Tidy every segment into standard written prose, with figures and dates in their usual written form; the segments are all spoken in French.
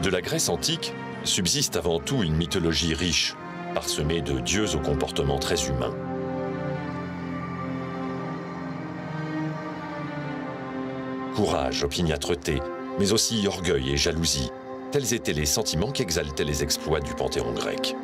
De la Grèce antique subsiste avant tout une mythologie riche, parsemée de dieux au comportement très humain. Courage, opiniâtreté, mais aussi orgueil et jalousie, tels étaient les sentiments qu'exaltaient les exploits du panthéon grec.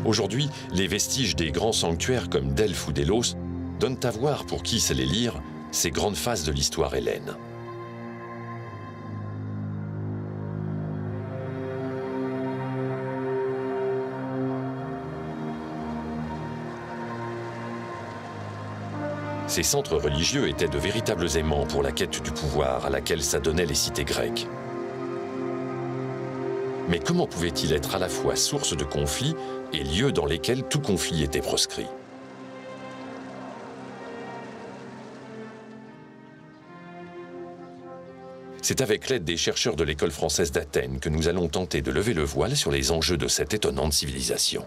Aujourd'hui, les vestiges des grands sanctuaires comme Delphes ou Délos donnent à voir, pour qui sait les lire, ces grandes phases de l'histoire hellène. Ces centres religieux étaient de véritables aimants pour la quête du pouvoir à laquelle s'adonnaient les cités grecques. Mais comment pouvait-il être à la fois source de conflits et lieu dans lesquels tout conflit était proscrit? C'est avec l'aide des chercheurs de l'École française d'Athènes que nous allons tenter de lever le voile sur les enjeux de cette étonnante civilisation.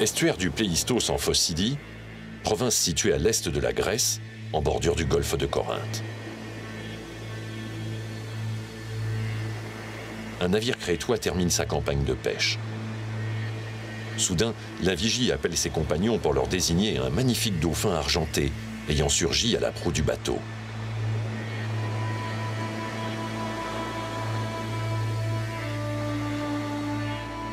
Estuaire du Pléistos en Phocydie, province située à l'est de la Grèce, en bordure du golfe de Corinthe. Un navire crétois termine sa campagne de pêche. Soudain, la vigie appelle ses compagnons pour leur désigner un magnifique dauphin argenté ayant surgi à la proue du bateau.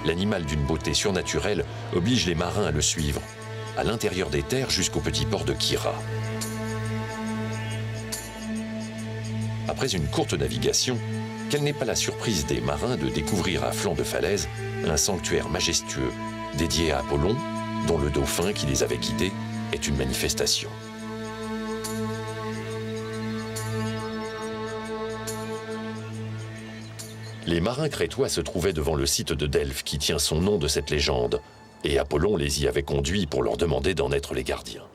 L'animal d'une beauté surnaturelle oblige les marins à le suivre, à l'intérieur des terres jusqu'au petit port de Kyra. Après une courte navigation, quelle n'est pas la surprise des marins de découvrir à flanc de falaise un sanctuaire majestueux dédié à Apollon, dont le dauphin qui les avait guidés est une manifestation. Les marins crétois se trouvaient devant le site de Delphes qui tient son nom de cette légende, et Apollon les y avait conduits pour leur demander d'en être les gardiens.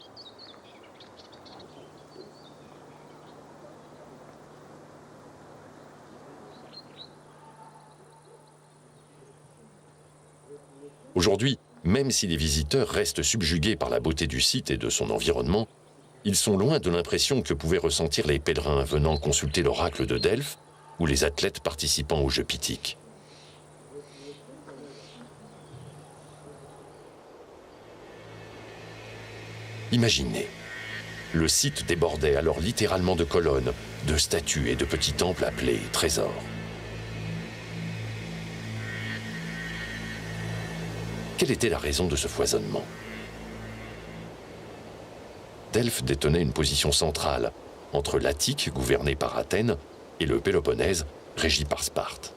Aujourd'hui, même si les visiteurs restent subjugués par la beauté du site et de son environnement, ils sont loin de l'impression que pouvaient ressentir les pèlerins venant consulter l'oracle de Delphes ou les athlètes participant aux Jeux Pythiques. Imaginez, le site débordait alors littéralement de colonnes, de statues et de petits temples appelés trésors. Quelle était la raison de ce foisonnement? Delphes détenait une position centrale entre l'Attique, gouvernée par Athènes, et le Péloponnèse, régi par Sparte.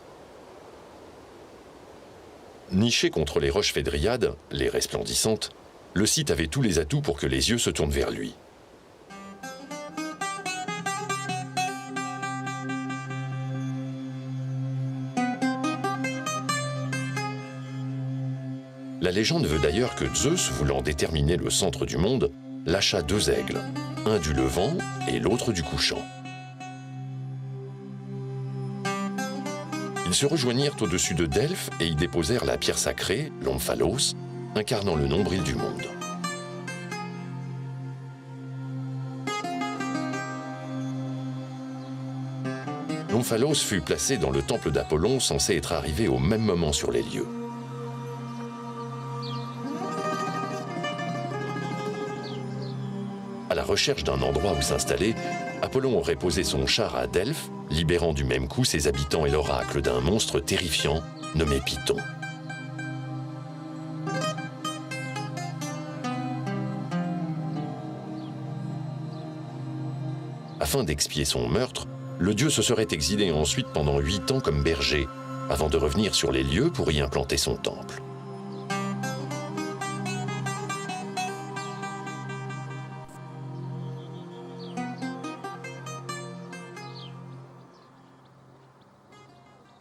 Niché contre les roches Phédriades, les resplendissantes, le site avait tous les atouts pour que les yeux se tournent vers lui. La légende veut d'ailleurs que Zeus, voulant déterminer le centre du monde, lâcha deux aigles, un du levant et l'autre du couchant. Ils se rejoignirent au-dessus de Delphes et y déposèrent la pierre sacrée, l'omphalos, incarnant le nombril du monde. L'omphalos fut placé dans le temple d'Apollon, censé être arrivé au même moment sur les lieux. recherche d'un endroit où s'installer, Apollon aurait posé son char à Delphes, libérant du même coup ses habitants et l'oracle d'un monstre terrifiant nommé Python. Afin d'expier son meurtre, le dieu se serait exilé ensuite pendant 8 ans comme berger, avant de revenir sur les lieux pour y implanter son temple.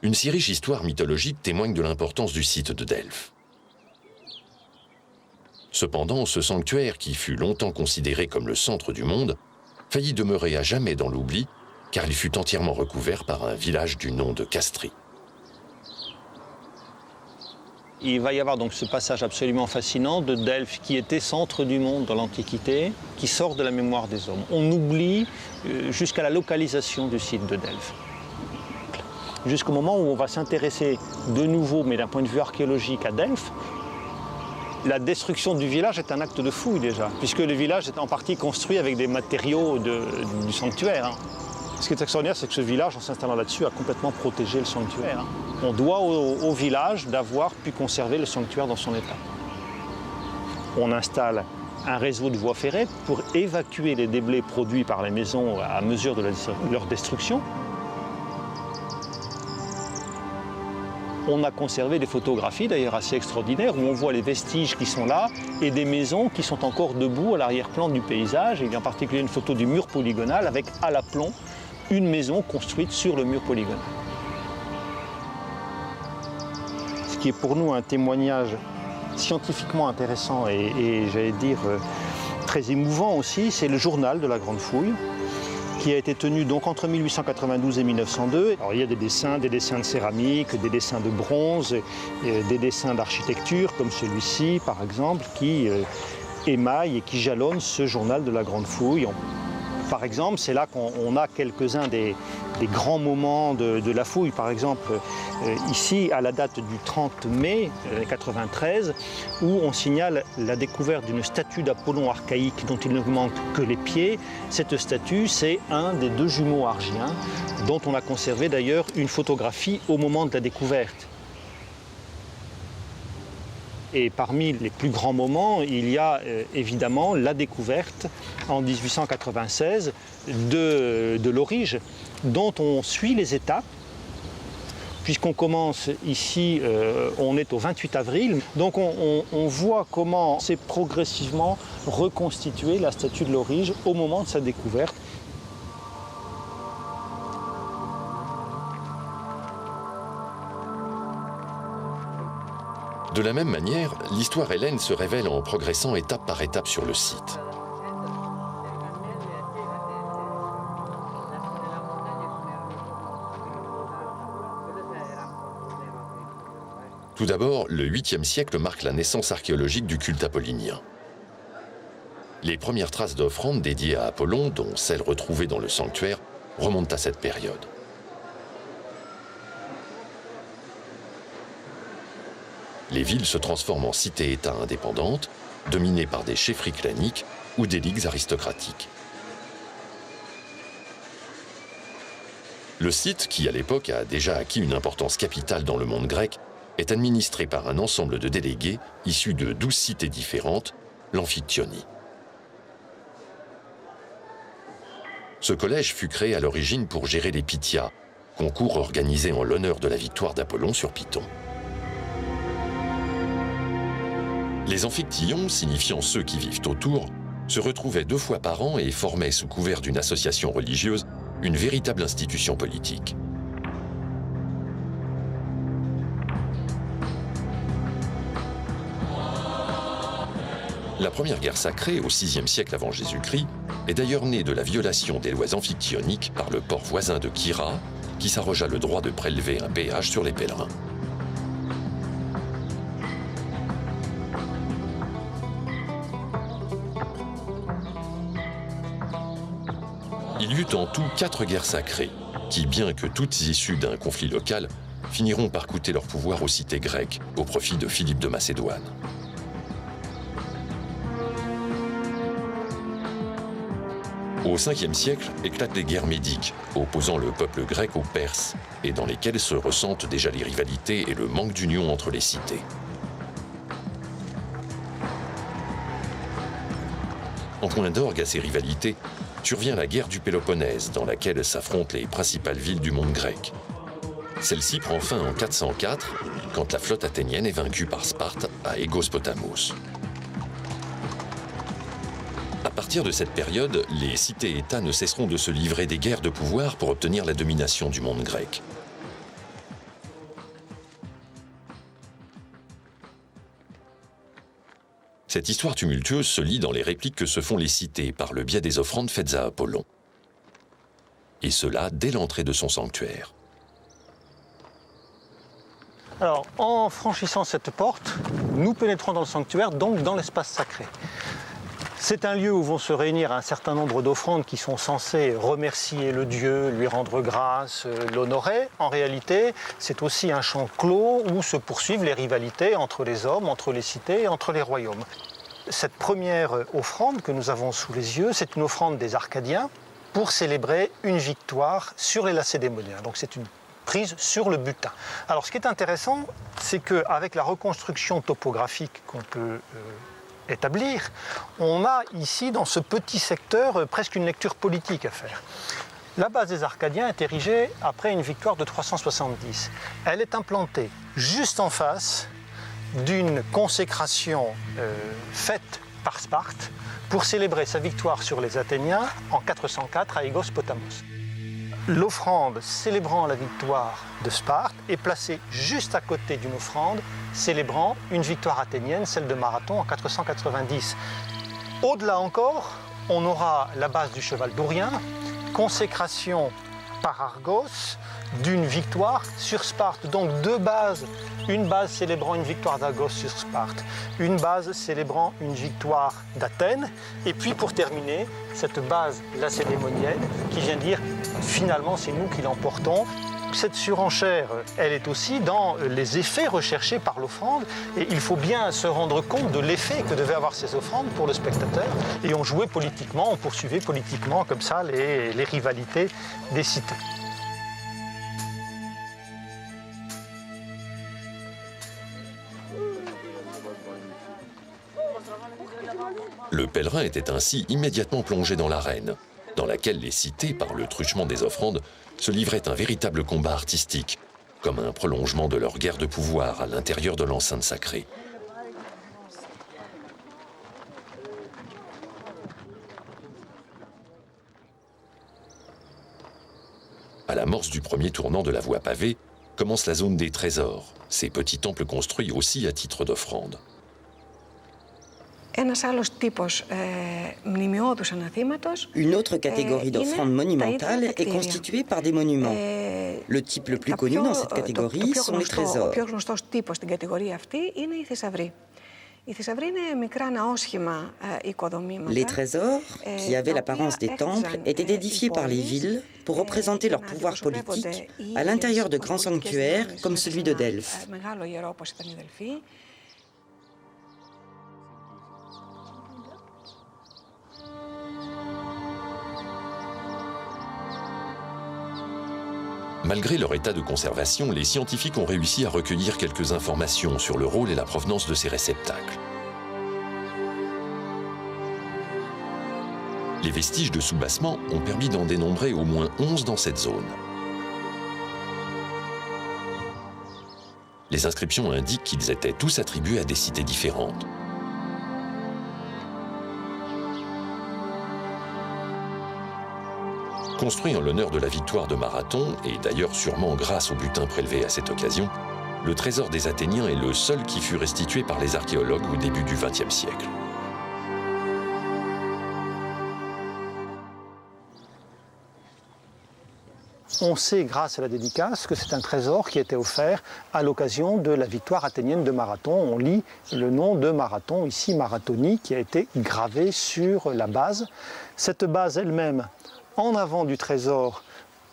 Une si riche histoire mythologique témoigne de l'importance du site de Delphes. Cependant, ce sanctuaire, qui fut longtemps considéré comme le centre du monde, faillit demeurer à jamais dans l'oubli, car il fut entièrement recouvert par un village du nom de Castries. Il va y avoir donc ce passage absolument fascinant de Delphes, qui était centre du monde dans l'Antiquité, qui sort de la mémoire des hommes. On oublie jusqu'à la localisation du site de Delphes. Jusqu'au moment où on va s'intéresser de nouveau, mais d'un point de vue archéologique, à Delphes, la destruction du village est un acte de fouille déjà, puisque le village est en partie construit avec des matériaux du sanctuaire. Ce qui est extraordinaire, c'est que ce village, en s'installant là-dessus, a complètement protégé le sanctuaire. On doit au village d'avoir pu conserver le sanctuaire dans son état. On installe un réseau de voies ferrées pour évacuer les déblais produits par les maisons à mesure de leur destruction. On a conservé des photographies d'ailleurs assez extraordinaires où on voit les vestiges qui sont là et des maisons qui sont encore debout à l'arrière-plan du paysage. Il y a en particulier une photo du mur polygonal avec à l'aplomb une maison construite sur le mur polygonal. Ce qui est pour nous un témoignage scientifiquement intéressant et j'allais dire très émouvant aussi, c'est le journal de la Grande Fouille, qui a été tenu donc entre 1892 et 1902. Alors, il y a des dessins de céramique, des dessins de bronze, des dessins d'architecture comme celui-ci par exemple, qui émaillent et qui jalonnent ce journal de la Grande Fouille. Par exemple, c'est là qu'on a quelques-uns des grands moments de la fouille. Par exemple, ici, à la date du 30 mai 1993, où on signale la découverte d'une statue d'Apollon archaïque dont il ne manque que les pieds. Cette statue, c'est un des 2 jumeaux argiens, dont on a conservé d'ailleurs une photographie au moment de la découverte. Et parmi les plus grands moments, il y a évidemment la découverte en 1896 de l'Aurige, dont on suit les étapes, puisqu'on commence ici, on est au 28 avril, donc on voit comment s'est progressivement reconstituée la statue de l'Aurige au moment de sa découverte. De la même manière, l'histoire hellène se révèle en progressant étape par étape sur le site. Tout d'abord, le 8e siècle marque la naissance archéologique du culte apollinien. Les premières traces d'offrandes dédiées à Apollon, dont celles retrouvées dans le sanctuaire, remontent à cette période. Les villes se transforment en cités-États indépendantes, dominées par des chefferies claniques ou des ligues aristocratiques. Le site, qui à l'époque a déjà acquis une importance capitale dans le monde grec, est administré par un ensemble de délégués issus de 12 cités différentes, l'Amphictyonie. Ce collège fut créé à l'origine pour gérer les Pythias, concours organisé en l'honneur de la victoire d'Apollon sur Python. Les Amphictyons, signifiant ceux qui vivent autour, se retrouvaient 2 fois par an et formaient, sous couvert d'une association religieuse, une véritable institution politique. La première guerre sacrée, au VIe siècle avant Jésus-Christ, est d'ailleurs née de la violation des lois amphictyoniques par le port voisin de Kyra, qui s'arrogea le droit de prélever un péage sur les pèlerins. Il y eut en tout 4 guerres sacrées, qui, bien que toutes issues d'un conflit local, finiront par coûter leur pouvoir aux cités grecques, au profit de Philippe de Macédoine. Au 5e siècle éclatent les guerres médiques, opposant le peuple grec aux Perses, et dans lesquelles se ressentent déjà les rivalités et le manque d'union entre les cités. En point d'orgue à ces rivalités, survient la guerre du Péloponnèse, dans laquelle s'affrontent les principales villes du monde grec. Celle-ci prend fin en 404, quand la flotte athénienne est vaincue par Sparte à Aigos-Potamos. À partir de cette période, les cités-États ne cesseront de se livrer des guerres de pouvoir pour obtenir la domination du monde grec. Cette histoire tumultueuse se lit dans les répliques que se font les cités par le biais des offrandes faites à Apollon. Et cela dès l'entrée de son sanctuaire. Alors, en franchissant cette porte, nous pénétrons dans le sanctuaire, donc dans l'espace sacré. C'est un lieu où vont se réunir un certain nombre d'offrandes qui sont censées remercier le dieu, lui rendre grâce, l'honorer. En réalité, c'est aussi un champ clos où se poursuivent les rivalités entre les hommes, entre les cités et entre les royaumes. Cette première offrande que nous avons sous les yeux, c'est une offrande des Arcadiens pour célébrer une victoire sur les Lacédémoniens. Donc c'est une prise sur le butin. Alors ce qui est intéressant, c'est qu'avec la reconstruction topographique qu'on peut établir, on a ici, dans ce petit secteur, presque une lecture politique à faire. La base des Arcadiens est érigée après une victoire de 370. Elle est implantée juste en face d'une consécration faite par Sparte pour célébrer sa victoire sur les Athéniens en 404 à Aigos-Potamos. L'offrande célébrant la victoire de Sparte est placée juste à côté d'une offrande célébrant une victoire athénienne, celle de Marathon en 490. Au-delà encore, on aura la base du cheval dourien, consécration par Argos d'une victoire sur Sparte. Donc deux bases, une base célébrant une victoire d'Argos sur Sparte, une base célébrant une victoire d'Athènes, et puis pour terminer, cette base lacédémonienne qui vient dire finalement c'est nous qui l'emportons. Cette surenchère, elle est aussi dans les effets recherchés par l'offrande, et il faut bien se rendre compte de l'effet que devaient avoir ces offrandes pour le spectateur. Et on jouait politiquement, on poursuivait politiquement comme ça les rivalités des cités. Le pèlerin était ainsi immédiatement plongé dans l'arène, dans laquelle les cités, par le truchement des offrandes, se livraient un véritable combat artistique, comme un prolongement de leur guerre de pouvoir à l'intérieur de l'enceinte sacrée. À l'amorce du premier tournant de la voie pavée, commence la zone des trésors, ces petits temples construits aussi à titre d'offrande. Une autre catégorie d'offrandes monumentales est constituée par des monuments. Le type le plus connu dans cette catégorie sont les trésors. Les trésors, qui avaient l'apparence des temples, étaient édifiés par les villes pour représenter leur pouvoir politique à l'intérieur de grands sanctuaires comme celui de Delphes. Malgré leur état de conservation, les scientifiques ont réussi à recueillir quelques informations sur le rôle et la provenance de ces réceptacles. Les vestiges de soubassement ont permis d'en dénombrer au moins 11 dans cette zone. Les inscriptions indiquent qu'ils étaient tous attribués à des cités différentes. Construit en l'honneur de la victoire de Marathon, et d'ailleurs sûrement grâce au butin prélevé à cette occasion, le trésor des Athéniens est le seul qui fut restitué par les archéologues au début du XXe siècle. On sait, grâce à la dédicace, que c'est un trésor qui a été offert à l'occasion de la victoire athénienne de Marathon. On lit le nom de Marathon, ici Marathonie, qui a été gravé sur la base. Cette base elle-même, en avant du trésor,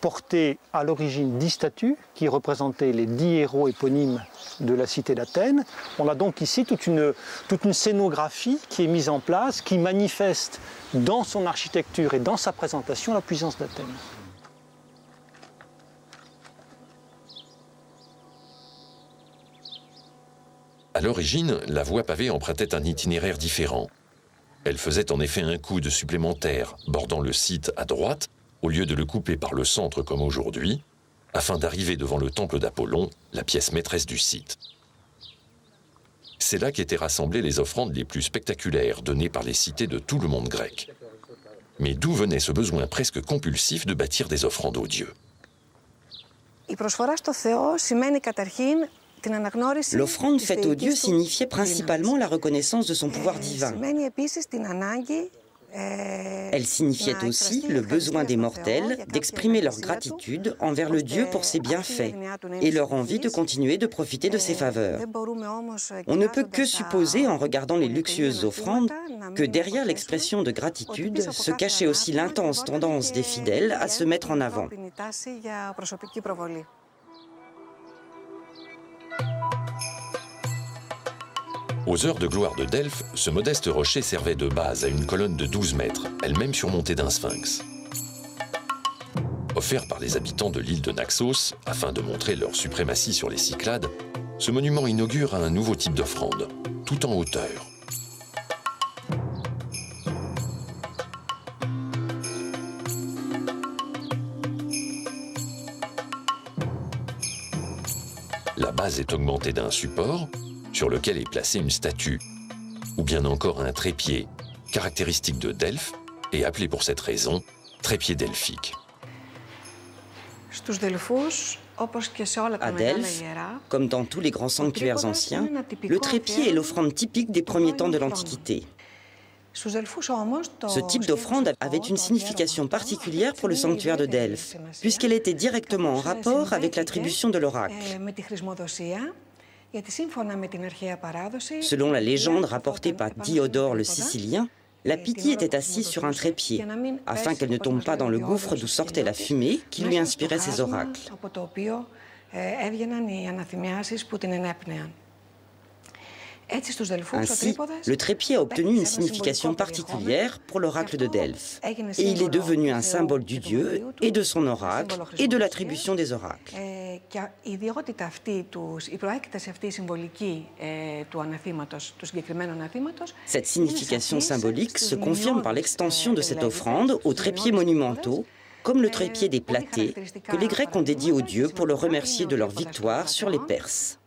porté à l'origine 10 statues qui représentaient les 10 héros éponymes de la cité d'Athènes. On a donc ici toute une scénographie qui est mise en place, qui manifeste dans son architecture et dans sa présentation la puissance d'Athènes. À l'origine, la voie pavée empruntait un itinéraire différent. Elle faisait en effet un coude supplémentaire, bordant le site à droite, au lieu de le couper par le centre comme aujourd'hui, afin d'arriver devant le temple d'Apollon, la pièce maîtresse du site. C'est là qu'étaient rassemblées les offrandes les plus spectaculaires données par les cités de tout le monde grec. Mais d'où venait ce besoin presque compulsif de bâtir des offrandes aux dieux? L'offrande faite aux dieux signifiait principalement la reconnaissance de son pouvoir divin. Elle signifiait aussi le besoin des mortels d'exprimer leur gratitude envers le Dieu pour ses bienfaits et leur envie de continuer de profiter de ses faveurs. On ne peut que supposer, en regardant les luxueuses offrandes, que derrière l'expression de gratitude se cachait aussi l'intense tendance des fidèles à se mettre en avant. Aux heures de gloire de Delphes, ce modeste rocher servait de base à une colonne de 12 mètres, elle-même surmontée d'un sphinx. Offert par les habitants de l'île de Naxos, afin de montrer leur suprématie sur les Cyclades, ce monument inaugure un nouveau type d'offrande, tout en hauteur. La base est augmentée d'un support, sur lequel est placée une statue, ou bien encore un trépied, caractéristique de Delphes et appelé pour cette raison trépied delphique. À Delphes, comme dans tous les grands sanctuaires anciens, le trépied est l'offrande typique des premiers temps de l'Antiquité. Ce type d'offrande avait une signification particulière pour le sanctuaire de Delphes, puisqu'elle était directement en rapport avec l'attribution de l'oracle. Selon la légende rapportée par Diodore le Sicilien, la Pythie était assise sur un trépied, afin qu'elle ne tombe pas dans le gouffre d'où sortait la fumée qui lui inspirait ses oracles. Ainsi, le trépied a obtenu une signification particulière pour l'oracle de Delphes, et il est devenu un symbole du dieu et de son oracle et de l'attribution des oracles. Cette signification symbolique se confirme par l'extension de cette offrande aux trépieds monumentaux, comme le trépied des Platées, que les Grecs ont dédié aux dieux pour le remercier de leur victoire sur les Perses.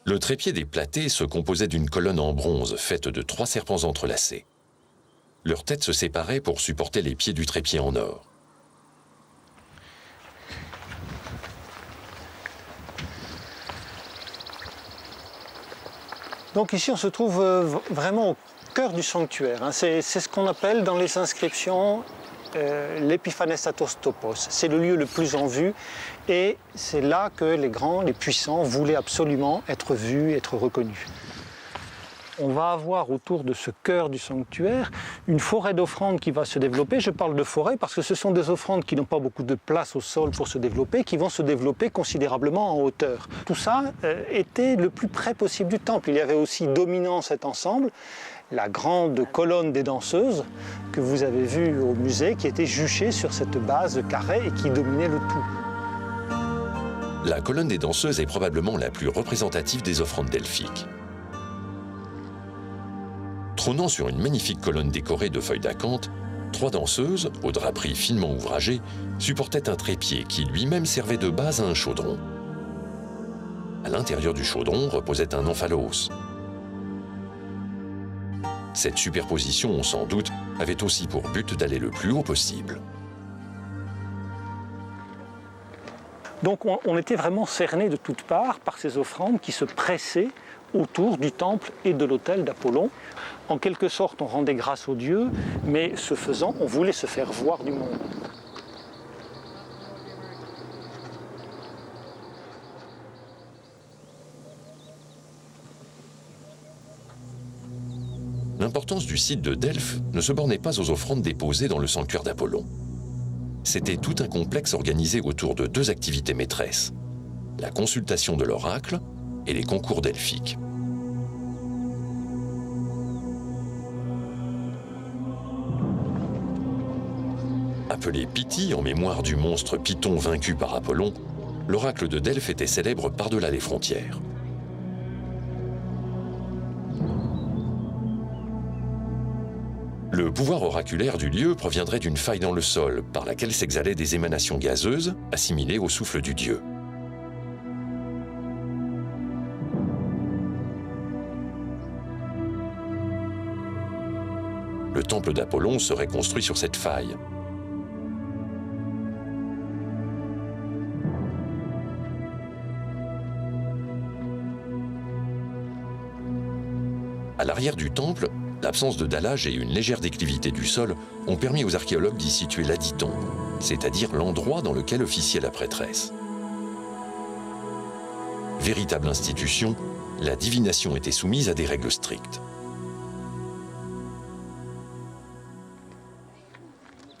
Le trépied des Platées se composait d'une colonne en bronze faite de 3 serpents entrelacés. Leurs têtes se séparaient pour supporter les pieds du trépied en or. Donc ici, on se trouve vraiment au cœur du sanctuaire. C'est ce qu'on appelle dans les inscriptions l'Epiphanestatos Topos. C'est le lieu le plus en vue et c'est là que les grands, les puissants voulaient absolument être vus, être reconnus. On va avoir autour de ce cœur du sanctuaire une forêt d'offrandes qui va se développer. Je parle de forêt parce que ce sont des offrandes qui n'ont pas beaucoup de place au sol pour se développer, qui vont se développer considérablement en hauteur. Tout ça était le plus près possible du temple. Il y avait aussi dominant cet ensemble la grande colonne des danseuses que vous avez vue au musée, qui était juchée sur cette base carrée et qui dominait le tout. La colonne des danseuses est probablement la plus représentative des offrandes delphiques. Trônant sur une magnifique colonne décorée de feuilles d'acanthe, 3 danseuses, aux draperies finement ouvragées, supportaient un trépied qui lui-même servait de base à un chaudron. À l'intérieur du chaudron reposait un omphalos. Cette superposition, sans doute, avait aussi pour but d'aller le plus haut possible. Donc on était vraiment cerné de toutes parts par ces offrandes qui se pressaient autour du temple et de l'autel d'Apollon. En quelque sorte, on rendait grâce aux dieux, mais ce faisant, on voulait se faire voir du monde. l'importance du site de Delphes ne se bornait pas aux offrandes déposées dans le sanctuaire d'Apollon. C'était tout un complexe organisé autour de deux activités maîtresses, la consultation de l'oracle et les concours delphiques. Appelé Pythie en mémoire du monstre Python vaincu par Apollon, l'oracle de Delphes était célèbre par-delà les frontières. Le pouvoir oraculaire du lieu proviendrait d'une faille dans le sol par laquelle s'exhalaient des émanations gazeuses assimilées au souffle du dieu. Le temple d'Apollon serait construit sur cette faille. À l'arrière du temple, l'absence de dallage et une légère déclivité du sol ont permis aux archéologues d'y situer ladite tombe, c'est-à-dire l'endroit dans lequel officiait la prêtresse. Véritable institution, la divination était soumise à des règles strictes.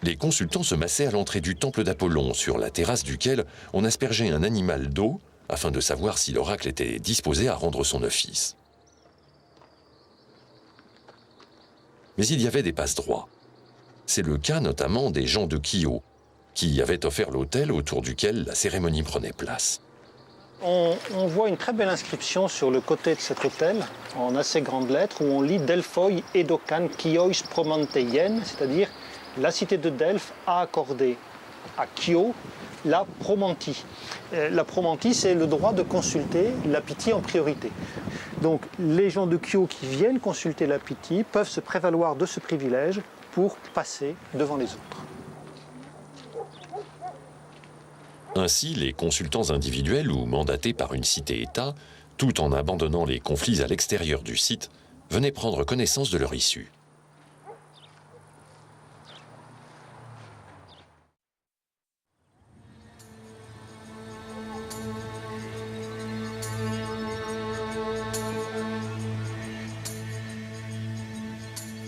Les consultants se massaient à l'entrée du temple d'Apollon, sur la terrasse duquel on aspergeait un animal d'eau afin de savoir si l'oracle était disposé à rendre son office. Mais il y avait des passe-droits. C'est le cas notamment des gens de Chios, qui avaient offert l'autel autour duquel la cérémonie prenait place. On voit une très belle inscription sur le côté de cet autel, en assez grandes lettres, où on lit « Delphoi edokan Chiois promanteien », c'est-à-dire la cité de Delphes a accordé à Chio la promantie. La promantie, c'est le droit de consulter la Pythie en priorité. Donc les gens de Chio qui viennent consulter la Pythie peuvent se prévaloir de ce privilège pour passer devant les autres. Ainsi, les consultants individuels ou mandatés par une cité-État, tout en abandonnant les conflits à l'extérieur du site, venaient prendre connaissance de leur issue.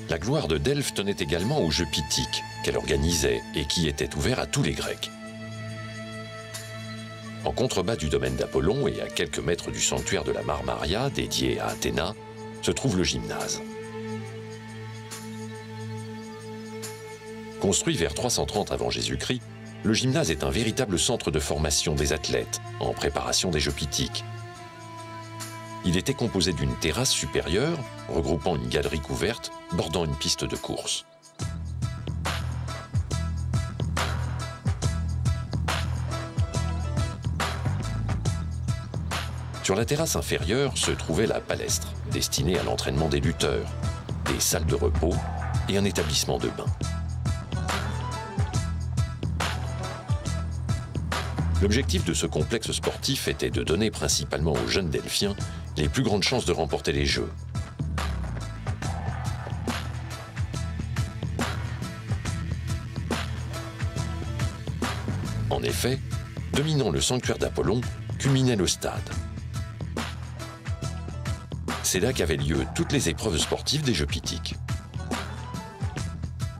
La gloire de Delphes tenait également aux jeux pythiques qu'elle organisait et qui étaient ouverts à tous les Grecs. En contrebas du domaine d'Apollon et à quelques mètres du sanctuaire de la Marmaria, dédié à Athéna, se trouve le gymnase. Construit vers 330 avant Jésus-Christ, le gymnase est un véritable centre de formation des athlètes en préparation des jeux pythiques. Il était composé d'une terrasse supérieure, regroupant une galerie couverte, bordant une piste de course. Sur la terrasse inférieure se trouvait la palestre, destinée à l'entraînement des lutteurs, des salles de repos et un établissement de bains. L'objectif de ce complexe sportif était de donner principalement aux jeunes Delphiens les plus grandes chances de remporter les Jeux. En effet, dominant le sanctuaire d'Apollon, culminait le stade. C'est là qu'avaient lieu toutes les épreuves sportives des Jeux pythiques.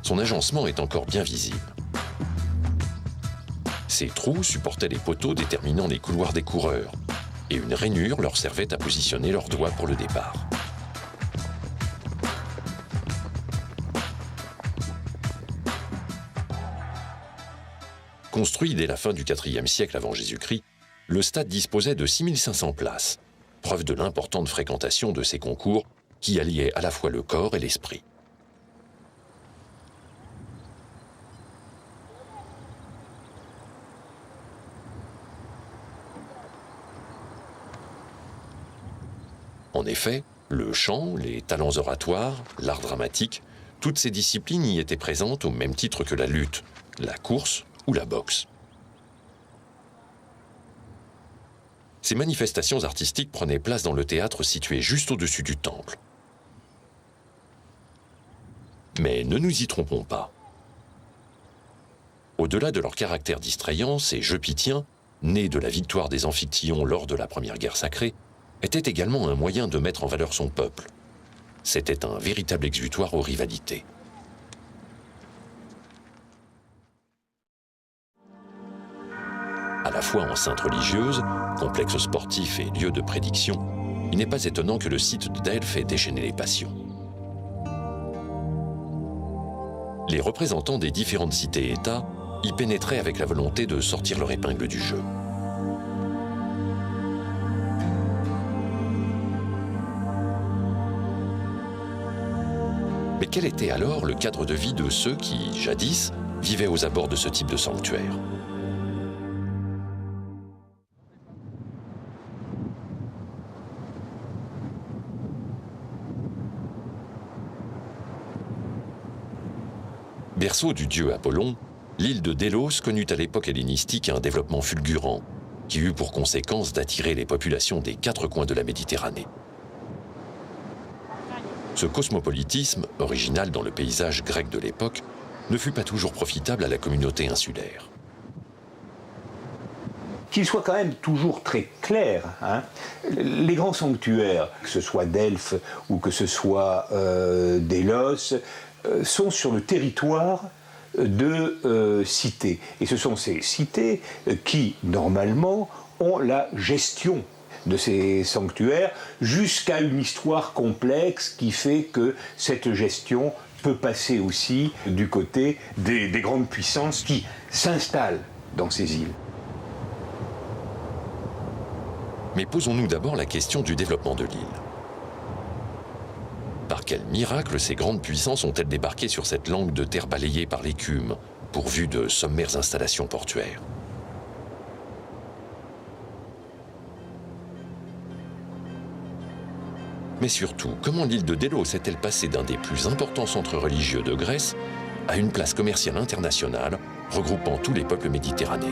Son agencement est encore bien visible. Ces trous supportaient les poteaux déterminant les couloirs des coureurs, et une rainure leur servait à positionner leurs doigts pour le départ. Construit dès la fin du IVe siècle avant Jésus-Christ, le stade disposait de 6500 places, preuve de l'importante fréquentation de ces concours qui alliaient à la fois le corps et l'esprit. En effet, le chant, les talents oratoires, l'art dramatique, toutes ces disciplines y étaient présentes au même titre que la lutte, la course ou la boxe. Ces manifestations artistiques prenaient place dans le théâtre situé juste au-dessus du temple. Mais ne nous y trompons pas. Au-delà de leur caractère distrayant, ces jeux pythiens, nés de la victoire des Amphictyons lors de la première guerre sacrée, était également un moyen de mettre en valeur son peuple. C'était un véritable exutoire aux rivalités. À la fois enceinte religieuse, complexe sportif et lieu de prédiction, il n'est pas étonnant que le site de Delphes ait déchaîné les passions. Les représentants des différentes cités-États y pénétraient avec la volonté de sortir leur épingle du jeu. Mais quel était alors le cadre de vie de ceux qui, jadis, vivaient aux abords de ce type de sanctuaire ? Berceau du dieu Apollon, l'île de Délos connut à l'époque hellénistique un développement fulgurant, qui eut pour conséquence d'attirer les populations des 4 coins de la Méditerranée. Ce cosmopolitisme, original dans le paysage grec de l'époque, ne fut pas toujours profitable à la communauté insulaire. Qu'il soit quand même toujours très clair, les grands sanctuaires, que ce soit Delphes ou que ce soit Délos, sont sur le territoire de cités. Et ce sont ces cités qui, normalement, ont la gestion de ces sanctuaires jusqu'à une histoire complexe qui fait que cette gestion peut passer aussi du côté des grandes puissances qui s'installent dans ces îles. Mais posons-nous d'abord la question du développement de l'île. Par quel miracle ces grandes puissances ont-elles débarqué sur cette langue de terre balayée par l'écume, pourvue de sommaires installations portuaires ? Mais surtout, comment l'île de Délos est-elle passée d'un des plus importants centres religieux de Grèce à une place commerciale internationale regroupant tous les peuples méditerranéens ?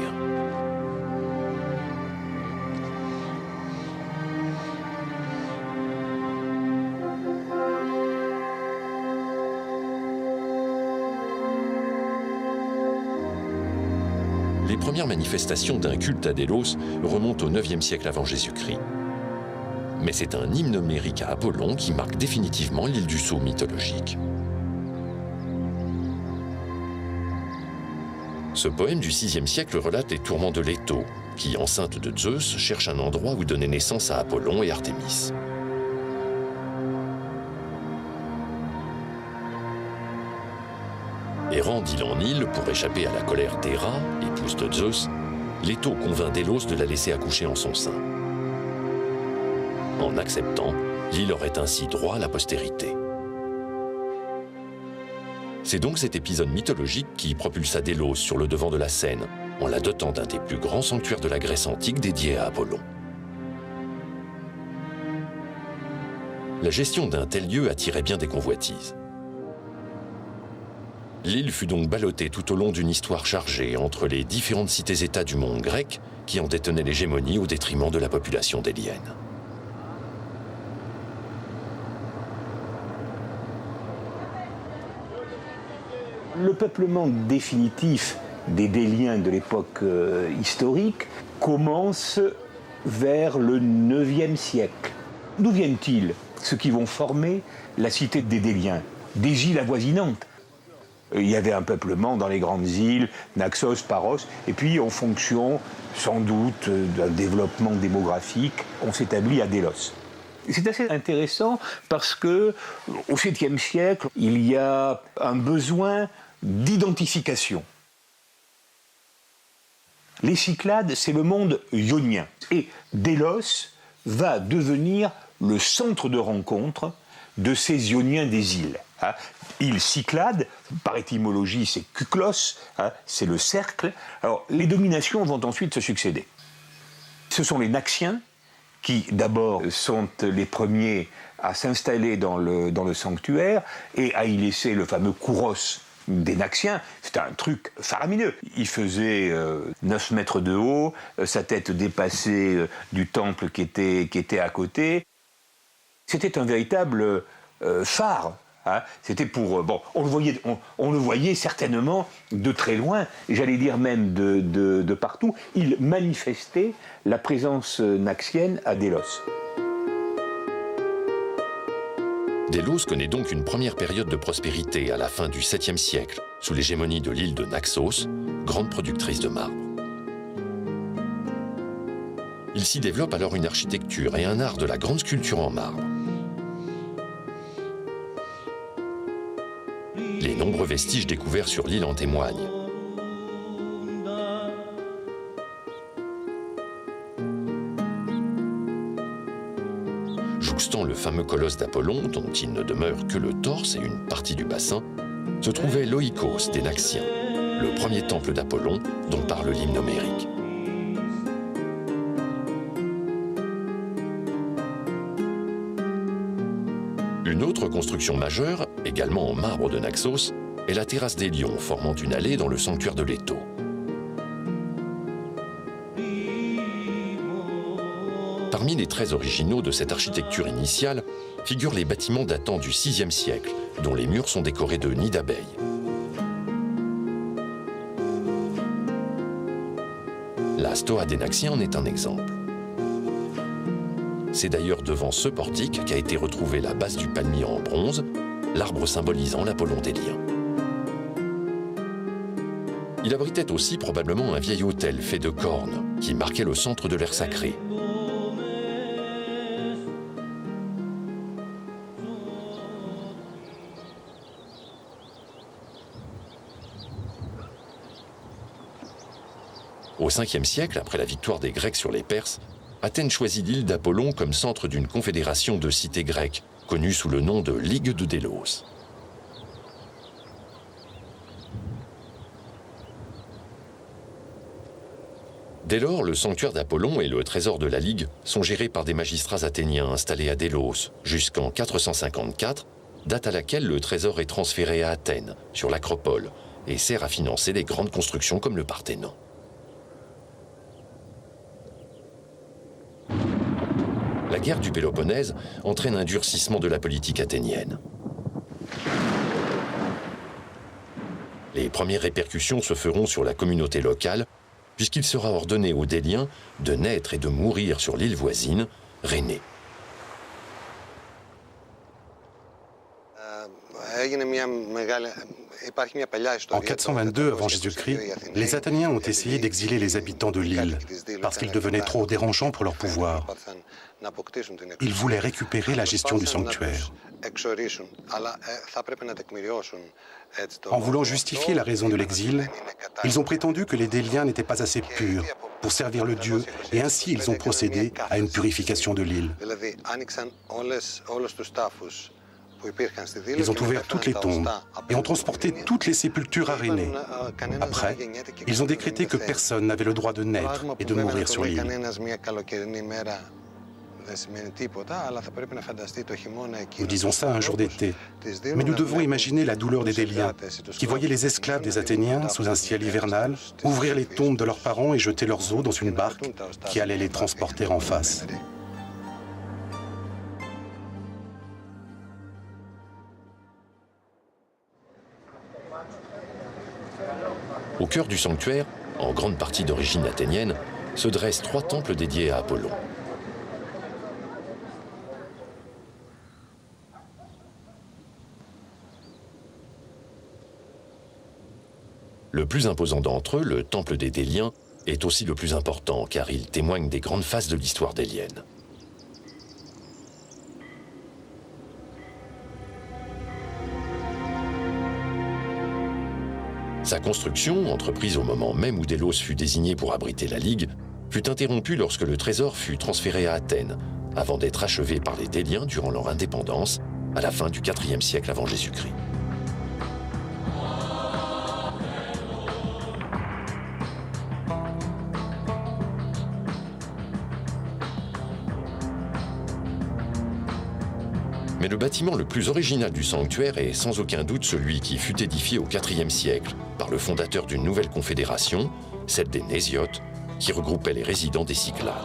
Les premières manifestations d'un culte à Délos remontent au IXe siècle avant Jésus-Christ. Mais c'est un hymne homérique à Apollon qui marque définitivement l'île du Sceau mythologique. Ce poème du VIe siècle relate les tourments de Leto, qui, enceinte de Zeus, cherche un endroit où donner naissance à Apollon et Artémis. Errant d'île en île pour échapper à la colère d'Héra, épouse de Zeus, Leto convainc Délos de la laisser accoucher en son sein. En acceptant, l'île aurait ainsi droit à la postérité. C'est donc cet épisode mythologique qui propulsa Délos sur le devant de la scène, en la dotant d'un des plus grands sanctuaires de la Grèce antique dédié à Apollon. La gestion d'un tel lieu attirait bien des convoitises. L'île fut donc ballottée tout au long d'une histoire chargée entre les différentes cités-États du monde grec qui en détenaient l'hégémonie au détriment de la population délienne. Le peuplement définitif des Déliens de l'époque historique commence vers le IXe siècle. D'où viennent-ils, ceux qui vont former la cité des Déliens? Des îles avoisinantes. Il y avait un peuplement dans les grandes îles, Naxos, Paros, et puis en fonction, sans doute, d'un développement démographique, on s'établit à Délos. C'est assez intéressant parce que, au 7e siècle, il y a un besoin d'identification. Les Cyclades, c'est le monde ionien. Et Délos va devenir le centre de rencontre de ces Ioniens des îles. Île Cyclade, par étymologie, c'est Kuklos, c'est le cercle. Alors, les dominations vont ensuite se succéder. Ce sont les Naxiens qui, d'abord, sont les premiers à s'installer dans le sanctuaire et à y laisser le fameux kouros des Naxiens. C'était un truc faramineux. Il faisait 9 mètres de haut, sa tête dépassait du temple qui était à côté. C'était un véritable phare. C'était pour... Bon, on le voyait certainement de très loin, j'allais dire même de partout. Il manifestait la présence naxienne à Délos. Délos connaît donc une première période de prospérité à la fin du 7e siècle, sous l'hégémonie de l'île de Naxos, grande productrice de marbre. Il s'y développe alors une architecture et un art de la grande sculpture en marbre. Les nombreux vestiges découverts sur l'île en témoignent. Jouxtant le fameux colosse d'Apollon, dont il ne demeure que le torse et une partie du bassin, se trouvait l'Oikos des Naxiens, le premier temple d'Apollon dont parle l'hymne homérique. Une autre construction majeure, également en marbre de Naxos, est la terrasse des Lions, formant une allée dans le sanctuaire de Leto. Parmi les traits originaux de cette architecture initiale figurent les bâtiments datant du VIe siècle, dont les murs sont décorés de nids d'abeilles. La Stoa des Naxiens en est un exemple. C'est d'ailleurs devant ce portique qu'a été retrouvée la base du palmier en bronze, l'arbre symbolisant l'Apollon des liens. Il abritait aussi probablement un vieil autel fait de cornes, qui marquait le centre de l'aire sacrée. Au 5e siècle, après la victoire des Grecs sur les Perses, Athènes choisit l'île d'Apollon comme centre d'une confédération de cités grecques, connue sous le nom de Ligue de Délos. Dès lors, le sanctuaire d'Apollon et le trésor de la Ligue sont gérés par des magistrats athéniens installés à Délos jusqu'en 454, date à laquelle le trésor est transféré à Athènes, sur l'Acropole, et sert à financer des grandes constructions comme le Parthénon. La guerre du Péloponnèse entraîne un durcissement de la politique athénienne. Les premières répercussions se feront sur la communauté locale, puisqu'il sera ordonné aux Déliens de naître et de mourir sur l'île voisine, Rhénée. En 422 avant Jésus-Christ, les Athéniens ont essayé d'exiler les habitants de l'île parce qu'ils devenaient trop dérangeants pour leur pouvoir. Ils voulaient récupérer la gestion du sanctuaire. En voulant justifier la raison de l'exil, ils ont prétendu que les Déliens n'étaient pas assez purs pour servir le dieu et ainsi ils ont procédé à une purification de l'île. Ils ont ouvert toutes les tombes et ont transporté toutes les sépultures à Rhénée. Après, ils ont décrété que personne n'avait le droit de naître et de mourir sur l'île. Nous disons ça un jour d'été, mais nous devons imaginer la douleur des Déliens, qui voyaient les esclaves des Athéniens, sous un ciel hivernal, ouvrir les tombes de leurs parents et jeter leurs os dans une barque qui allait les transporter en face. Au cœur du sanctuaire, en grande partie d'origine athénienne, se dressent 3 temples dédiés à Apollon. Le plus imposant d'entre eux, le temple des Déliens, est aussi le plus important car il témoigne des grandes phases de l'histoire délienne. Sa construction, entreprise au moment même où Délos fut désigné pour abriter la Ligue, fut interrompue lorsque le trésor fut transféré à Athènes, avant d'être achevé par les Déliens durant leur indépendance, à la fin du IVe siècle avant Jésus-Christ. Mais le bâtiment le plus original du sanctuaire est sans aucun doute celui qui fut édifié au IVe siècle par le fondateur d'une nouvelle confédération, celle des Nésiotes, qui regroupait les résidents des Cyclades.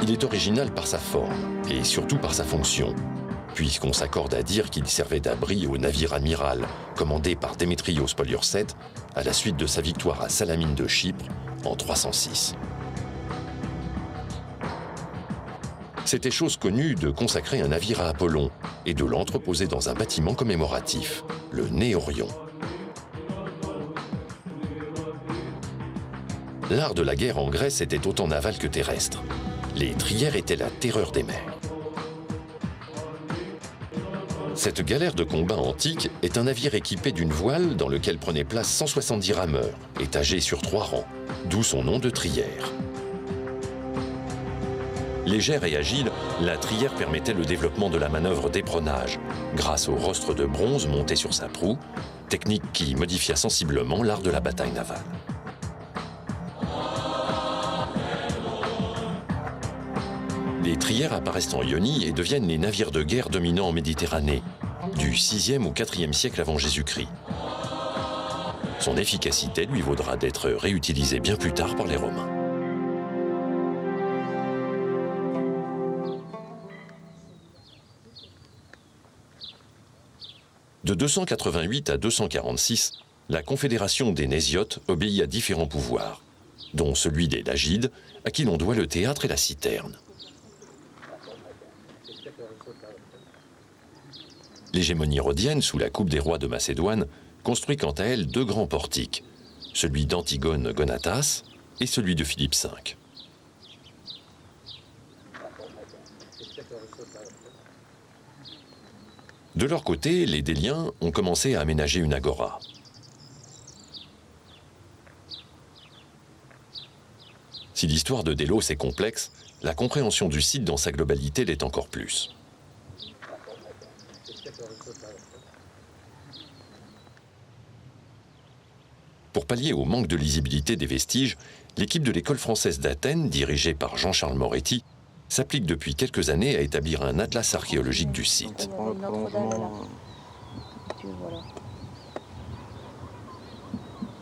Il est original par sa forme et surtout par sa fonction. puisqu'on s'accorde à dire qu'il servait d'abri au navire amiral, commandé par Démétrios Poliorcète, à la suite de sa victoire à Salamine de Chypre en 306. C'était chose connue de consacrer un navire à Apollon et de l'entreposer dans un bâtiment commémoratif, le Néorion. L'art de la guerre en Grèce était autant naval que terrestre. Les trières étaient la terreur des mers. Cette galère de combat antique est un navire équipé d'une voile dans lequel prenaient place 170 rameurs, étagés sur 3 rangs, d'où son nom de trière. Légère et agile, la trière permettait le développement de la manœuvre d'éperonnage, grâce au rostre de bronze monté sur sa proue, technique qui modifia sensiblement l'art de la bataille navale. Les trières apparaissent en Ionie et deviennent les navires de guerre dominants en Méditerranée, du 6e au 4e siècle avant Jésus-Christ. Son efficacité lui vaudra d'être réutilisée bien plus tard par les Romains. De 288 à 246, la Confédération des Nésiotes obéit à différents pouvoirs, dont celui des Lagides, à qui l'on doit le théâtre et la citerne. L'hégémonie rhodienne, sous la coupe des rois de Macédoine, construit quant à elle 2 grands portiques, celui d'Antigone Gonatas et celui de Philippe V. De leur côté, les Déliens ont commencé à aménager une agora. Si l'histoire de Délos est complexe, la compréhension du site dans sa globalité l'est encore plus. Pour pallier au manque de lisibilité des vestiges, l'équipe de l'école française d'Athènes, dirigée par Jean-Charles Moretti, s'applique depuis quelques années à établir un atlas archéologique du site.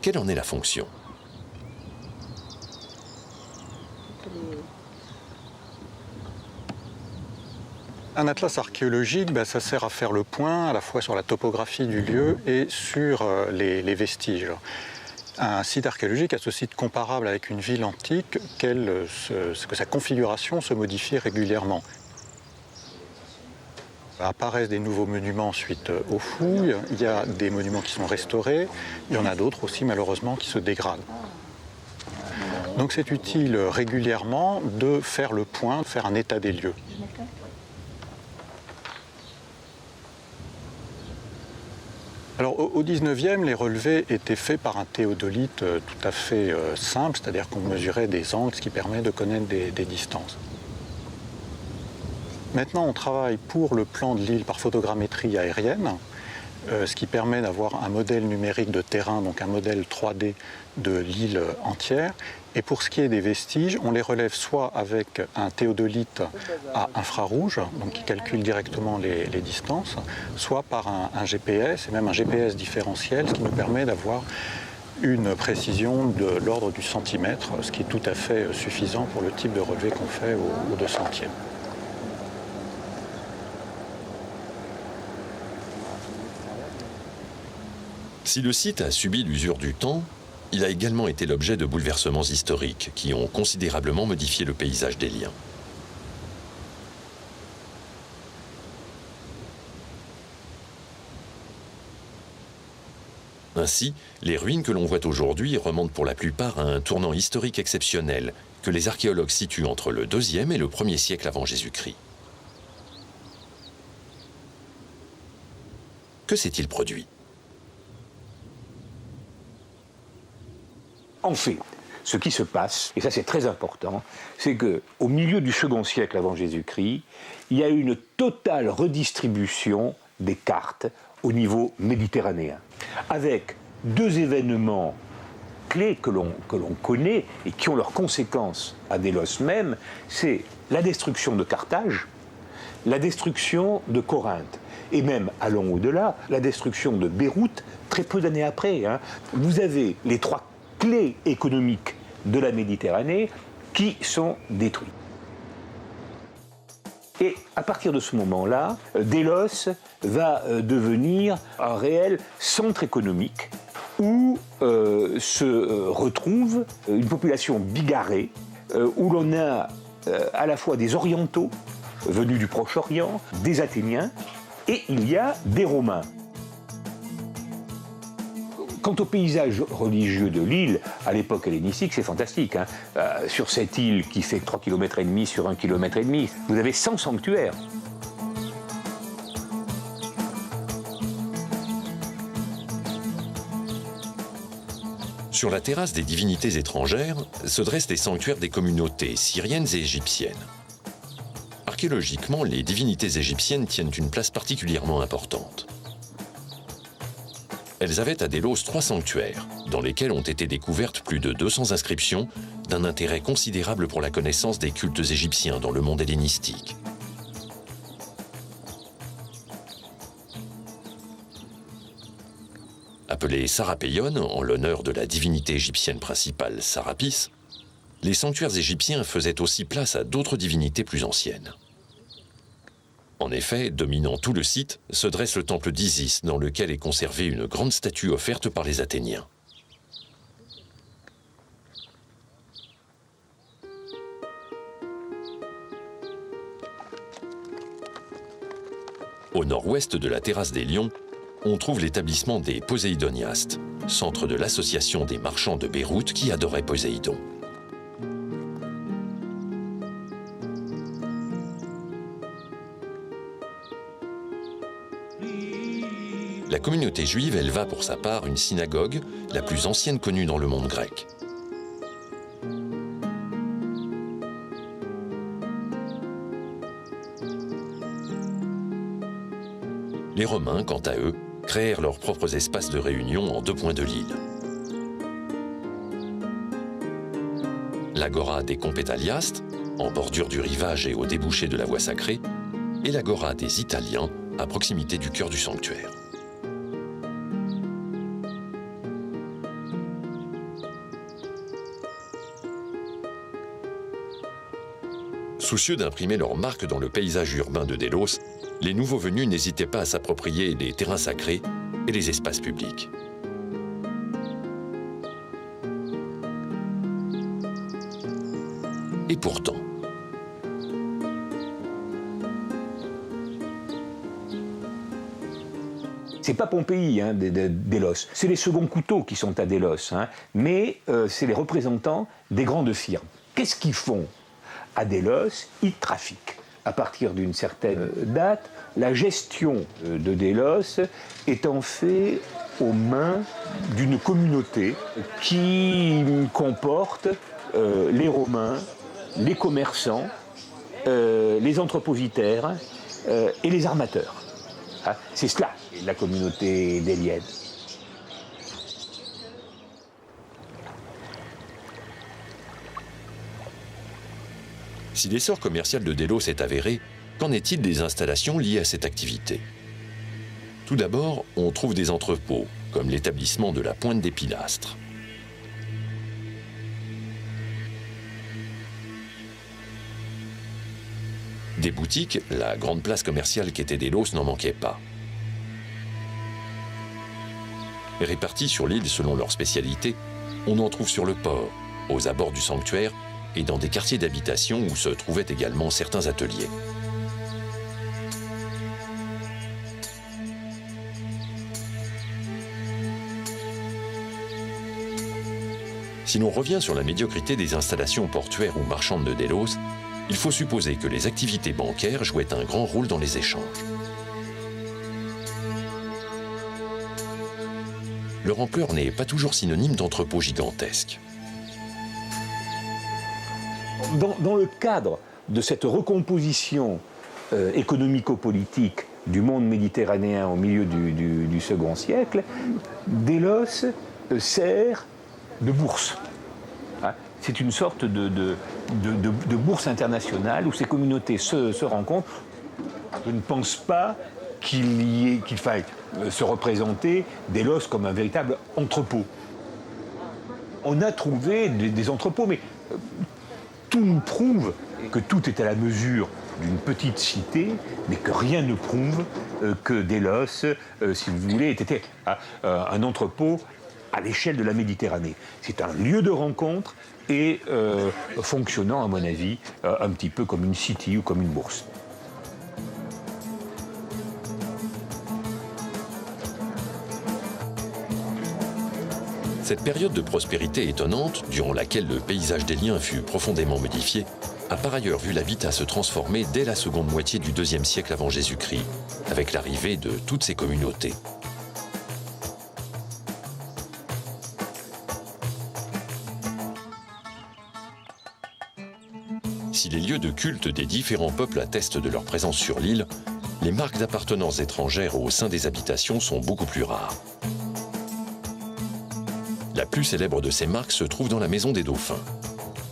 Quelle en est la fonction ? Un atlas archéologique, ça sert à faire le point à la fois sur la topographie du lieu et sur les vestiges. Un site archéologique a ce site comparable avec une ville antique, que sa configuration se modifie régulièrement. Apparaissent des nouveaux monuments suite aux fouilles, il y a des monuments qui sont restaurés, il y en a d'autres aussi malheureusement qui se dégradent. Donc c'est utile régulièrement de faire le point, de faire un état des lieux. Alors, au XIXe, les relevés étaient faits par un théodolite tout à fait simple, c'est-à-dire qu'on mesurait des angles, ce qui permet de connaître des distances. Maintenant, on travaille pour le plan de l'île par photogrammétrie aérienne, ce qui permet d'avoir un modèle numérique de terrain, donc un modèle 3D de l'île entière. Et pour ce qui est des vestiges, on les relève soit avec un théodolite à infrarouge, donc qui calcule directement les distances, soit par un GPS, et même un GPS différentiel, ce qui nous permet d'avoir une précision de l'ordre du centimètre, ce qui est tout à fait suffisant pour le type de relevé qu'on fait au 200e. Si le site a subi l'usure du temps, il a également été l'objet de bouleversements historiques qui ont considérablement modifié le paysage délien. Ainsi, les ruines que l'on voit aujourd'hui remontent pour la plupart à un tournant historique exceptionnel que les archéologues situent entre le IIe et le 1er siècle avant Jésus-Christ. Que s'est-il produit ? En fait, ce qui se passe, et ça c'est très important, c'est qu'au milieu du second siècle avant Jésus-Christ, il y a une totale redistribution des cartes au niveau méditerranéen, avec 2 événements clés que l'on connaît et qui ont leurs conséquences à Délos même, c'est la destruction de Carthage, la destruction de Corinthe, et même, allons au-delà, la destruction de Beyrouth, très peu d'années après. Vous avez les 3 clés économiques de la Méditerranée qui sont détruites. Et à partir de ce moment-là, Délos va devenir un réel centre économique où se retrouve une population bigarrée, où l'on a à la fois des Orientaux venus du Proche-Orient, des Athéniens, et il y a des Romains. Quant au paysage religieux de l'île, à l'époque hellénistique, c'est fantastique. Hein. Sur cette île qui fait 3,5 km sur 1,5 km, vous avez 100 sanctuaires. Sur la terrasse des divinités étrangères se dressent les sanctuaires des communautés syriennes et égyptiennes. Archéologiquement, les divinités égyptiennes tiennent une place particulièrement importante. Elles avaient à Délos 3 sanctuaires, dans lesquels ont été découvertes plus de 200 inscriptions d'un intérêt considérable pour la connaissance des cultes égyptiens dans le monde hellénistique. Appelés Sarapéion en l'honneur de la divinité égyptienne principale Sarapis, les sanctuaires égyptiens faisaient aussi place à d'autres divinités plus anciennes. En effet, dominant tout le site, se dresse le temple d'Isis, dans lequel est conservée une grande statue offerte par les Athéniens. Au nord-ouest de la terrasse des Lions, on trouve l'établissement des Poséidoniastes, centre de l'association des marchands de Beyrouth qui adoraient Poséidon. La communauté juive éleva pour sa part une synagogue, la plus ancienne connue dans le monde grec. Les Romains, quant à eux, créèrent leurs propres espaces de réunion en 2 points de l'île. L'agora des Compétaliastes, en bordure du rivage et au débouché de la voie sacrée, et l'agora des Italiens, à proximité du cœur du sanctuaire. Soucieux d'imprimer leur marque dans le paysage urbain de Délos, les nouveaux venus n'hésitaient pas à s'approprier les terrains sacrés et les espaces publics. Et pourtant, c'est pas Pompéi, hein, Délos. C'est les seconds couteaux qui sont à Délos, hein, mais c'est les représentants des grandes firmes. Qu'est-ce qu'ils font à Délos? Ils trafiquent. À partir d'une certaine date, la gestion de Délos étant faite aux mains d'une communauté qui comporte les Romains, les commerçants, les anthropovitaires et les armateurs. Hein, c'est cela, la communauté délienne. Si l'essor commercial de Délos est avéré, qu'en est-il des installations liées à cette activité? Tout d'abord, on trouve des entrepôts, comme l'établissement de la Pointe des Pilastres. Des boutiques, la grande place commerciale qu'était Délos n'en manquait pas. Répartis sur l'île selon leur spécialité, on en trouve sur le port, aux abords du sanctuaire et dans des quartiers d'habitation où se trouvaient également certains ateliers. Si l'on revient sur la médiocrité des installations portuaires ou marchandes de Délos, il faut supposer que les activités bancaires jouaient un grand rôle dans les échanges. Leur ampleur n'est pas toujours synonyme d'entrepôts gigantesques. Dans le cadre de cette recomposition économico-politique du monde méditerranéen au milieu du second siècle, Délos sert de bourse. Hein, c'est une sorte de bourse internationale où ces communautés se rencontrent. Je ne pense pas qu'il faille se représenter Délos comme un véritable entrepôt. On a trouvé des entrepôts, mais tout nous prouve, que tout est à la mesure d'une petite cité, mais que rien ne prouve que Délos, si vous voulez, était un entrepôt à l'échelle de la Méditerranée. C'est un lieu de rencontre et fonctionnant, à mon avis, un petit peu comme une city ou comme une bourse. Cette période de prospérité étonnante, durant laquelle le paysage délien fut profondément modifié, a par ailleurs vu l'habitat se transformer dès la seconde moitié du IIe siècle avant Jésus-Christ, avec l'arrivée de toutes ces communautés. Si les lieux de culte des différents peuples attestent de leur présence sur l'île, les marques d'appartenance étrangères au sein des habitations sont beaucoup plus rares. La plus célèbre de ces marques se trouve dans la Maison des Dauphins.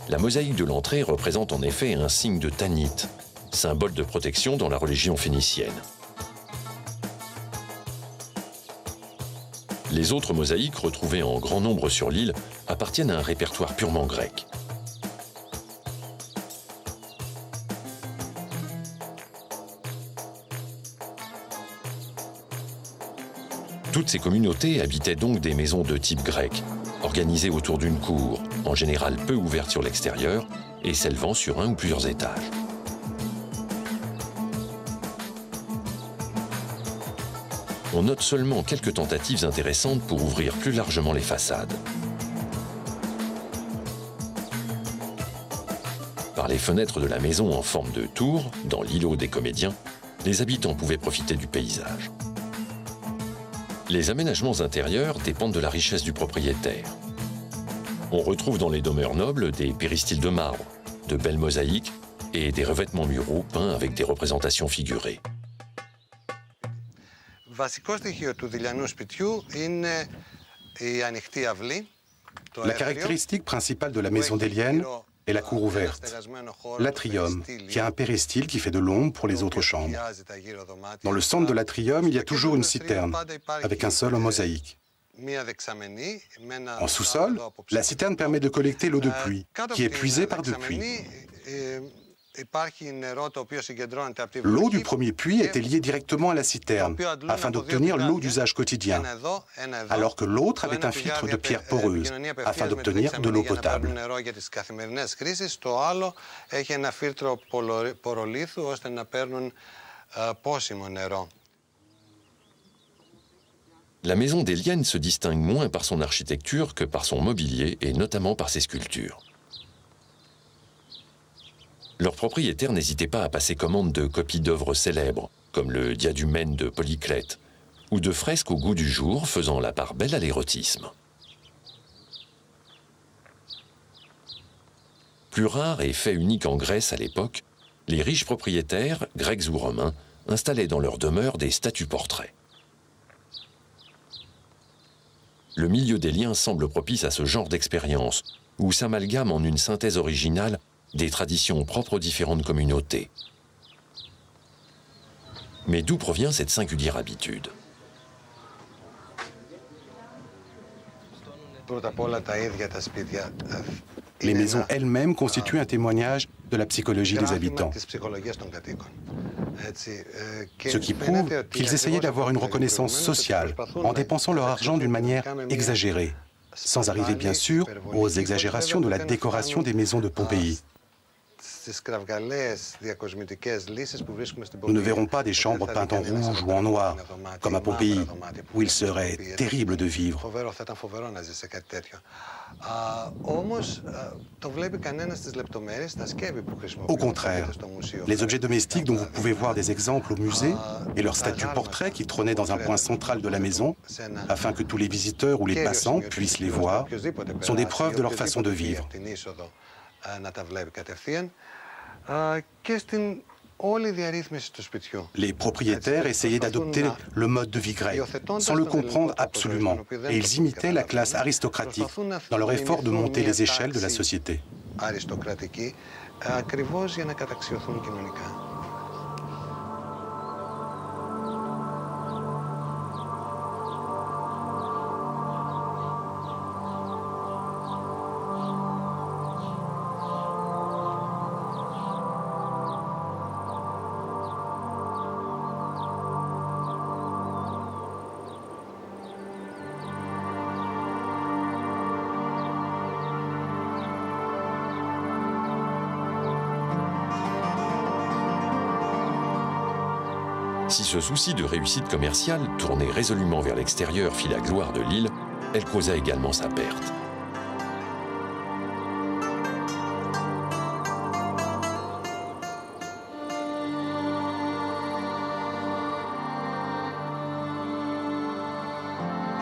La mosaïque de l'entrée représente en effet un signe de Tanit, symbole de protection dans la religion phénicienne. Les autres mosaïques retrouvées en grand nombre sur l'île appartiennent à un répertoire purement grec. Toutes ces communautés habitaient donc des maisons de type grec, organisées autour d'une cour, en général peu ouverte sur l'extérieur et s'élevant sur un ou plusieurs étages. On note seulement quelques tentatives intéressantes pour ouvrir plus largement les façades. Par les fenêtres de la maison en forme de tour, dans l'îlot des comédiens, les habitants pouvaient profiter du paysage. Les aménagements intérieurs dépendent de la richesse du propriétaire. On retrouve dans les demeures nobles des péristyles de marbre, de belles mosaïques et des revêtements muraux peints avec des représentations figurées. La caractéristique principale de la maison délienne est la cour ouverte, l'atrium, qui a un péristyle qui fait de l'ombre pour les autres chambres. Dans le centre de l'atrium, il y a toujours une citerne, avec un sol en mosaïque. En sous-sol, la citerne permet de collecter l'eau de pluie, qui est puisée par deux puits. L'eau du premier puits était liée directement à la citerne, afin d'obtenir l'eau d'usage quotidien, alors que l'autre avait un filtre de pierre poreuse, afin d'obtenir de l'eau potable. La maison délienne se distingue moins par son architecture que par son mobilier et notamment par ses sculptures. Leurs propriétaires n'hésitaient pas à passer commande de copies d'œuvres célèbres, comme le Diadumène de Polyclète, ou de fresques au goût du jour faisant la part belle à l'érotisme. Plus rare et fait unique en Grèce à l'époque, les riches propriétaires, grecs ou romains, installaient dans leurs demeures des statues portraits. Le milieu des liens semble propice à ce genre d'expérience, où s'amalgament en une synthèse originale des traditions propres aux différentes communautés. Mais d'où provient cette singulière habitude? Les maisons elles-mêmes constituent un témoignage de la psychologie des habitants. Ce qui prouve qu'ils essayaient d'avoir une reconnaissance sociale en dépensant leur argent d'une manière exagérée, sans arriver bien sûr aux exagérations de la décoration des maisons de Pompéi. Nous ne verrons pas des chambres peintes en rouge ou en noir, comme à Pompéi, où il serait terrible de vivre. Au contraire, les objets domestiques dont vous pouvez voir des exemples au musée et leurs statues portraits qui trônaient dans un point central de la maison, afin que tous les visiteurs ou les passants puissent les voir, sont des preuves de leur façon de vivre. Les propriétaires essayaient d'adopter le mode de vie grec, sans le comprendre absolument, et ils imitaient la classe aristocratique dans leur effort de monter les échelles de la société. Si ce souci de réussite commerciale, tourné résolument vers l'extérieur, fit la gloire de l'île, elle causa également sa perte.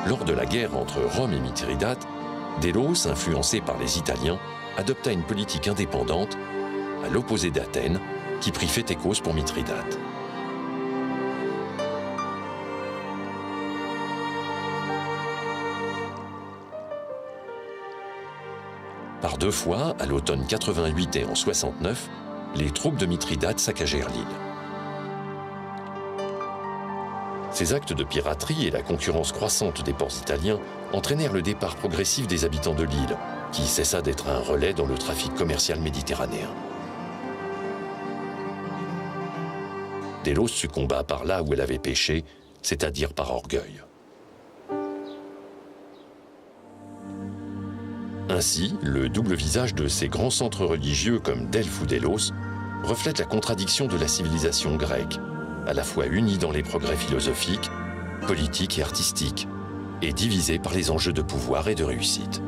Lors de la guerre entre Rome et Mithridate, Délos, influencé par les Italiens, adopta une politique indépendante, à l'opposé d'Athènes, qui prit fait et cause pour Mithridate. Par deux fois, à l'automne 88 et en 69, les troupes de Mithridate saccagèrent l'île. Ces actes de piraterie et la concurrence croissante des ports italiens entraînèrent le départ progressif des habitants de l'île, qui cessa d'être un relais dans le trafic commercial méditerranéen. Délos succomba par là où elle avait péché, c'est-à-dire par orgueil. Ainsi, le double visage de ces grands centres religieux comme Delphes ou Délos reflète la contradiction de la civilisation grecque, à la fois unie dans les progrès philosophiques, politiques et artistiques, et divisée par les enjeux de pouvoir et de réussite.